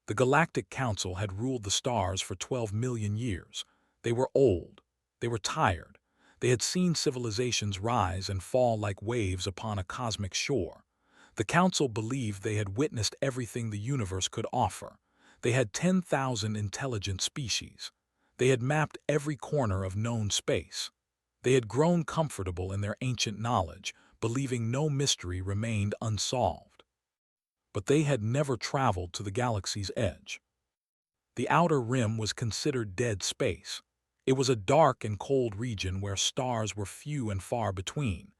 The Galactic Council had ruled the stars for 12 million years. They were old. They were tired. They had seen civilizations rise and fall like waves upon a cosmic shore. The Council believed they had witnessed everything the universe could offer. They had 10,000 intelligent species. They had mapped every corner of known space. They had grown comfortable in their ancient knowledge, believing no mystery remained unsolved. But they had never traveled to the galaxy's edge. The outer rim was considered dead space. It was a dark and cold region where stars were few and far between.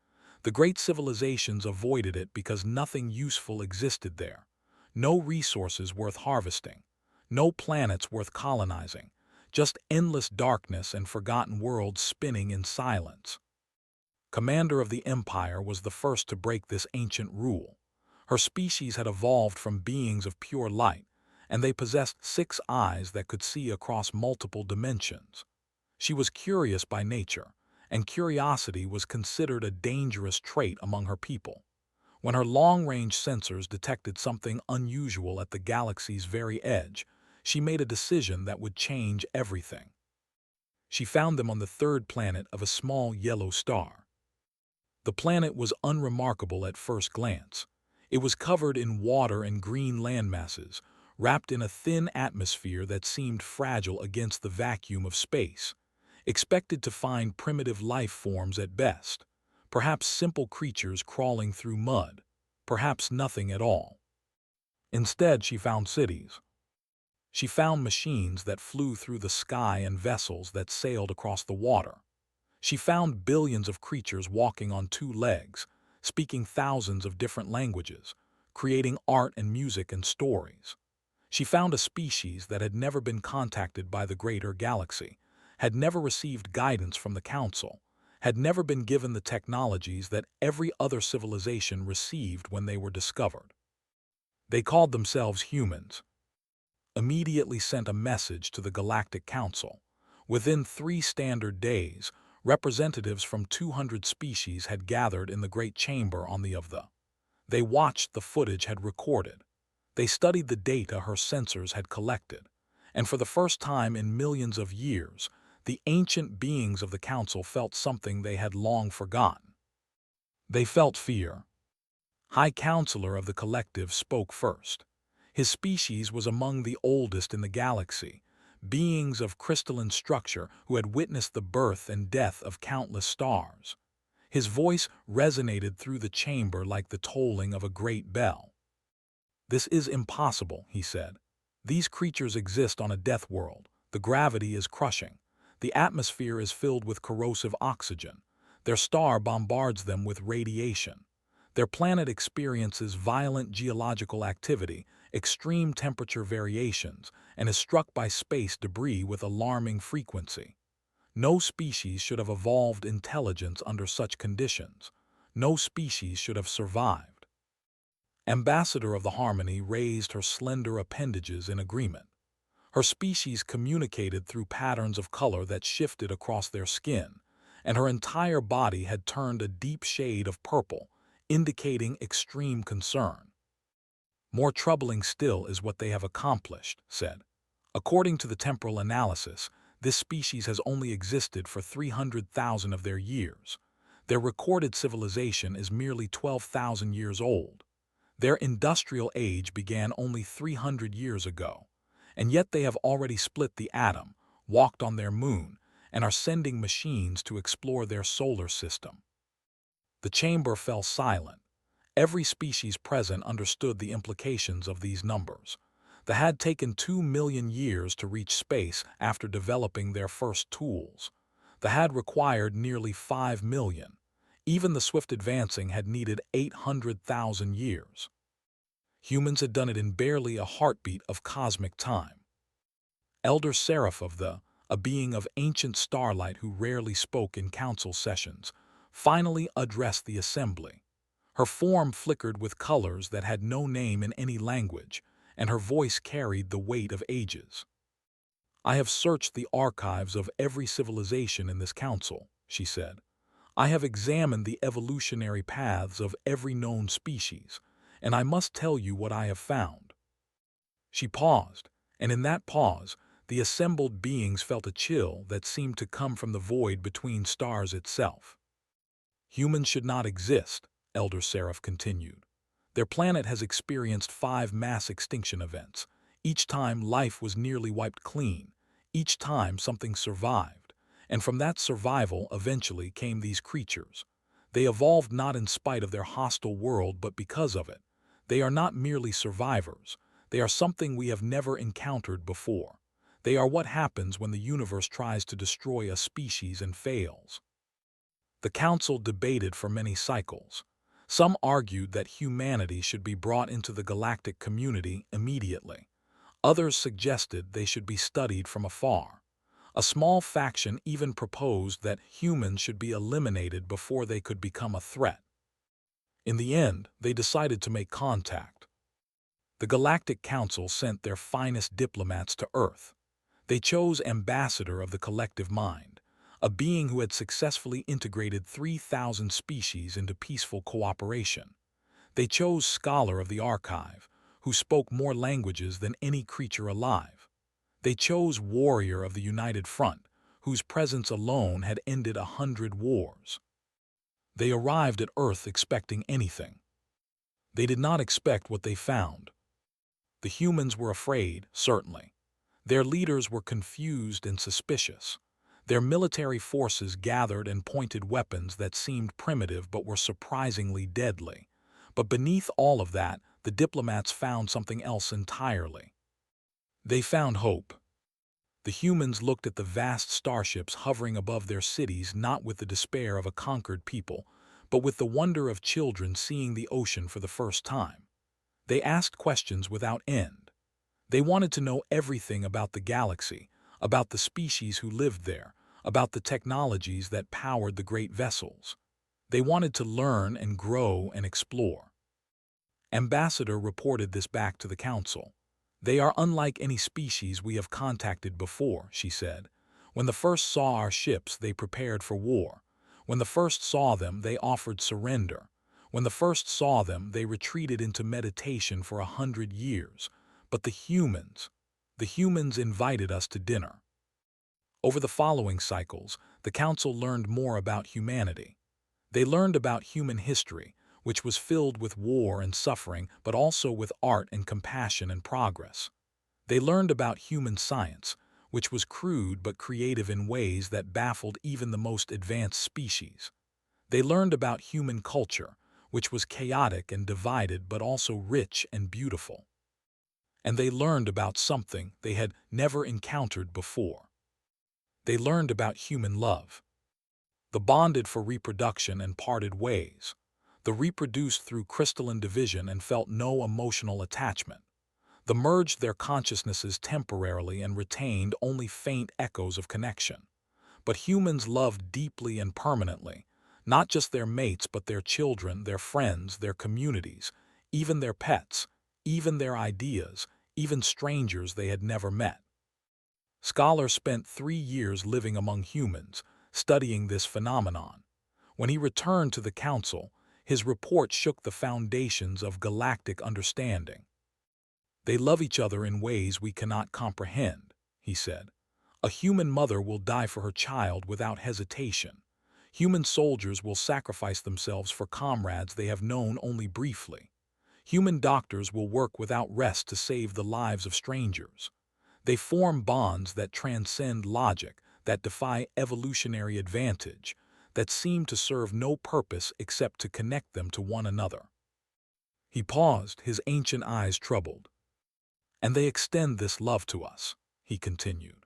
The great civilizations avoided it because nothing useful existed there. No resources worth harvesting. No planets worth colonizing. Just endless darkness and forgotten worlds spinning in silence. Commander of the Empire was the first to break this ancient rule. Her species had evolved from beings of pure light, and they possessed 6 eyes that could see across multiple dimensions. She was curious by nature, and curiosity was considered a dangerous trait among her people. When her long-range sensors detected something unusual at the galaxy's very edge, she made a decision that would change everything. She found them on the 3rd planet of a small yellow star. The planet was unremarkable at first glance. It was covered in water and green landmasses, wrapped in a thin atmosphere that seemed fragile against the vacuum of space. Expected to find primitive life forms at best, perhaps simple creatures crawling through mud, perhaps nothing at all. Instead, she found cities. She found machines that flew through the sky and vessels that sailed across the water. She found billions of creatures walking on 2 legs, speaking thousands of different languages, creating art and music and stories. She found a species that had never been contacted by the greater galaxy, had never received guidance from the Council, had never been given the technologies that every other civilization received when they were discovered. They called themselves humans. Immediately sent a message to the Galactic Council. Within 3 standard days, representatives from 200 species had gathered in the Great Chamber on the of the. They watched the footage had recorded. They studied the data her sensors had collected. And for the first time in millions of years, the ancient beings of the Council felt something they had long forgotten. They felt fear. High Counselor of the Collective spoke first. His species was among the oldest in the galaxy, beings of crystalline structure who had witnessed the birth and death of countless stars. His voice resonated through the chamber like the tolling of a great bell. "This is impossible," he said. "These creatures exist on a death world. The gravity is crushing. The atmosphere is filled with corrosive oxygen. Their star bombards them with radiation. Their planet experiences violent geological activity, extreme temperature variations, and is struck by space debris with alarming frequency. No species should have evolved intelligence under such conditions. No species should have survived." Ambassador of the Harmony raised her slender appendages in agreement. Her species communicated through patterns of color that shifted across their skin, and her entire body had turned a deep shade of purple, indicating extreme concern. "More troubling still is what they have accomplished," said. "According to the temporal analysis, this species has only existed for 300,000 of their years. Their recorded civilization is merely 12,000 years old. Their industrial age began only 300 years ago, and yet they have already split the atom, walked on their moon, and are sending machines to explore their solar system." The chamber fell silent. Every species present understood the implications of these numbers. They had taken 2 million years to reach space after developing their first tools. They had required nearly 5 million. Even the swift advancing had needed 800,000 years. Humans had done it in barely a heartbeat of cosmic time. Elder Seraph of the, a being of ancient starlight who rarely spoke in council sessions, finally addressed the assembly. Her form flickered with colors that had no name in any language, and her voice carried the weight of ages. "I have searched the archives of every civilization in this council," she said. "I have examined the evolutionary paths of every known species, and I must tell you what I have found." She paused, and in that pause, the assembled beings felt a chill that seemed to come from the void between stars itself. Humans should not exist, Elder Seraph continued. Their planet has experienced 5 mass extinction events. Each time life was nearly wiped clean. Each time something survived. And from that survival eventually came these creatures. They evolved not in spite of their hostile world but because of it. They are not merely survivors. They are something we have never encountered before. They are what happens when the universe tries to destroy a species and fails. The council debated for many cycles. Some argued that humanity should be brought into the galactic community immediately. Others suggested they should be studied from afar. A small faction even proposed that humans should be eliminated before they could become a threat. In the end, they decided to make contact. The Galactic Council sent their finest diplomats to Earth. They chose Ambassador of the Collective Mind, a being who had successfully integrated 3,000 species into peaceful cooperation. They chose Scholar of the Archive, who spoke more languages than any creature alive. They chose Warrior of the United Front, whose presence alone had ended 100 wars. They arrived at Earth expecting anything. They did not expect what they found. The humans were afraid, certainly. Their leaders were confused and suspicious. Their military forces gathered and pointed weapons that seemed primitive but were surprisingly deadly. But beneath all of that, the diplomats found something else entirely. They found hope. The humans looked at the vast starships hovering above their cities not with the despair of a conquered people, but with the wonder of children seeing the ocean for the first time. They asked questions without end. They wanted to know everything about the galaxy, about the species who lived there, about the technologies that powered the great vessels. They wanted to learn and grow and explore. Ambassador reported this back to the council. They are unlike any species we have contacted before, she said. When the first saw our ships, they prepared for war. When the first saw them, they offered surrender. When the first saw them, they retreated into meditation for 100 years. But the humans invited us to dinner. Over the following cycles, the council learned more about humanity. They learned about human history, which was filled with war and suffering, but also with art and compassion and progress. They learned about human science, which was crude but creative in ways that baffled even the most advanced species. They learned about human culture, which was chaotic and divided but also rich and beautiful. And they learned about something they had never encountered before. They learned about human love. The bonded for reproduction and parted ways. The reproduced through crystalline division and felt no emotional attachment. The merged their consciousnesses temporarily and retained only faint echoes of connection. But humans loved deeply and permanently, not just their mates but their children, their friends, their communities, even their pets, even their ideas, even strangers they had never met. Scholar spent 3 years living among humans, studying this phenomenon. When he returned to the council, his report shook the foundations of galactic understanding. They love each other in ways we cannot comprehend, he said. A human mother will die for her child without hesitation. Human soldiers will sacrifice themselves for comrades they have known only briefly. Human doctors will work without rest to save the lives of strangers. They form bonds that transcend logic, that defy evolutionary advantage, that seem to serve no purpose except to connect them to one another. He paused, his ancient eyes troubled. And they extend this love to us, he continued.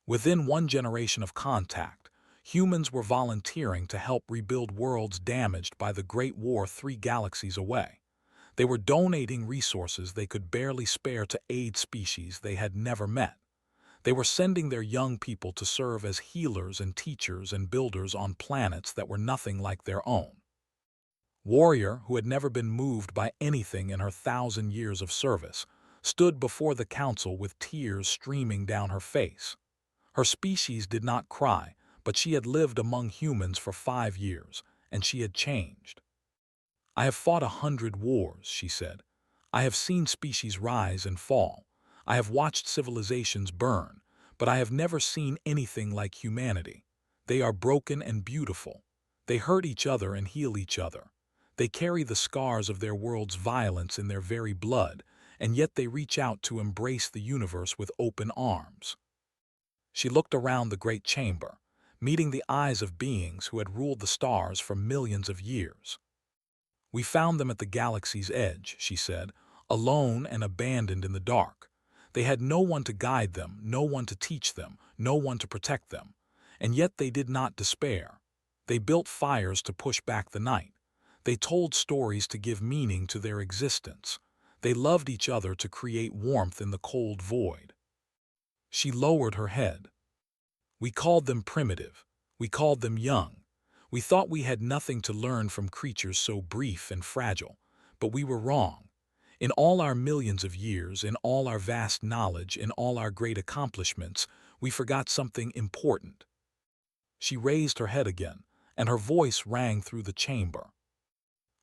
Within one generation of contact, humans were volunteering to help rebuild worlds damaged by the Great War 3 galaxies away. They were donating resources they could barely spare to aid species they had never met. They were sending their young people to serve as healers and teachers and builders on planets that were nothing like their own. Warrior, who had never been moved by anything in her 1,000 years of service, stood before the council with tears streaming down her face. Her species did not cry, but she had lived among humans for 5 years, and she had changed. I have fought 100 wars, she said. I have seen species rise and fall. I have watched civilizations burn, but I have never seen anything like humanity. They are broken and beautiful. They hurt each other and heal each other. They carry the scars of their world's violence in their very blood, and yet they reach out to embrace the universe with open arms. She looked around the great chamber, meeting the eyes of beings who had ruled the stars for millions of years. We found them at the galaxy's edge, she said, alone and abandoned in the dark. They had no one to guide them, no one to teach them, no one to protect them. And yet they did not despair. They built fires to push back the night. They told stories to give meaning to their existence. They loved each other to create warmth in the cold void. She lowered her head. We called them primitive. We called them young. We thought we had nothing to learn from creatures so brief and fragile, but we were wrong. In all our millions of years, in all our vast knowledge, in all our great accomplishments, we forgot something important. She raised her head again, and her voice rang through the chamber.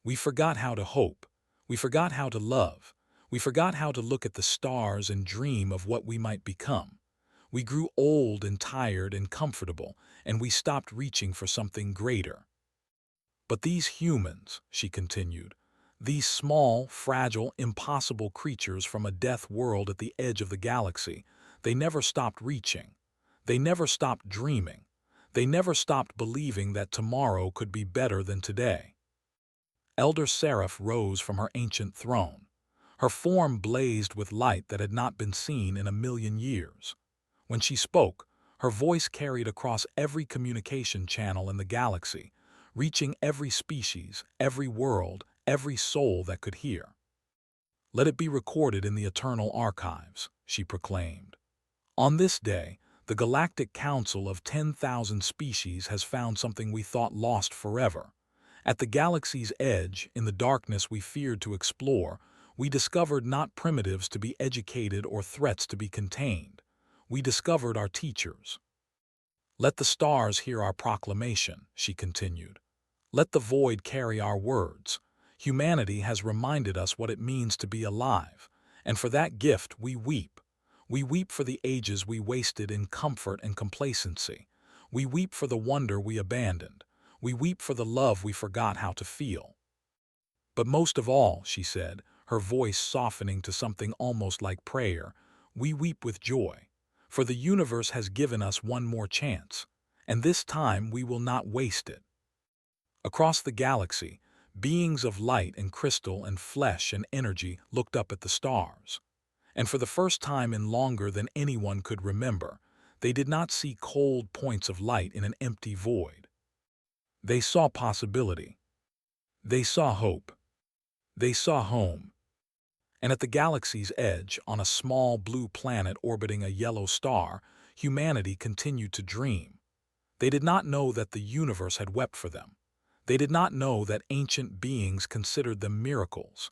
We forgot how to hope. We forgot how to love. We forgot how to look at the stars and dream of what we might become. We grew old and tired and comfortable, and we stopped reaching for something greater. But these humans, she continued, these small, fragile, impossible creatures from a death world at the edge of the galaxy, they never stopped reaching. They never stopped dreaming. They never stopped believing that tomorrow could be better than today. Elder Seraph rose from her ancient throne. Her form blazed with light that had not been seen in a million years. When she spoke, her voice carried across every communication channel in the galaxy, reaching every species, every world, every soul that could hear. "Let it be recorded in the eternal archives," she proclaimed. "On this day, the Galactic Council of 10,000 species has found something we thought lost forever. At the galaxy's edge, in the darkness we feared to explore, we discovered not primitives to be educated or threats to be contained. We discovered our teachers. Let the stars hear our proclamation," she continued. "Let the void carry our words. Humanity has reminded us what it means to be alive, and for that gift we weep. We weep for the ages we wasted in comfort and complacency. We weep for the wonder we abandoned. We weep for the love we forgot how to feel. But most of all," she said, her voice softening to something almost like prayer, "we weep with joy. For the universe has given us one more chance, and this time we will not waste it." Across the galaxy, beings of light and crystal and flesh and energy looked up at the stars. And for the first time in longer than anyone could remember, they did not see cold points of light in an empty void. They saw possibility. They saw hope. They saw home. And at the galaxy's edge, on a small blue planet orbiting a yellow star, humanity continued to dream. They did not know that the universe had wept for them. They did not know that ancient beings considered them miracles.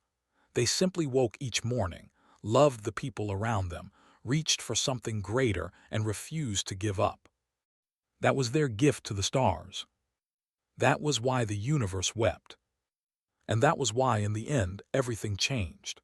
They simply woke each morning, loved the people around them, reached for something greater, and refused to give up. That was their gift to the stars. That was why the universe wept. And that was why, in the end, everything changed.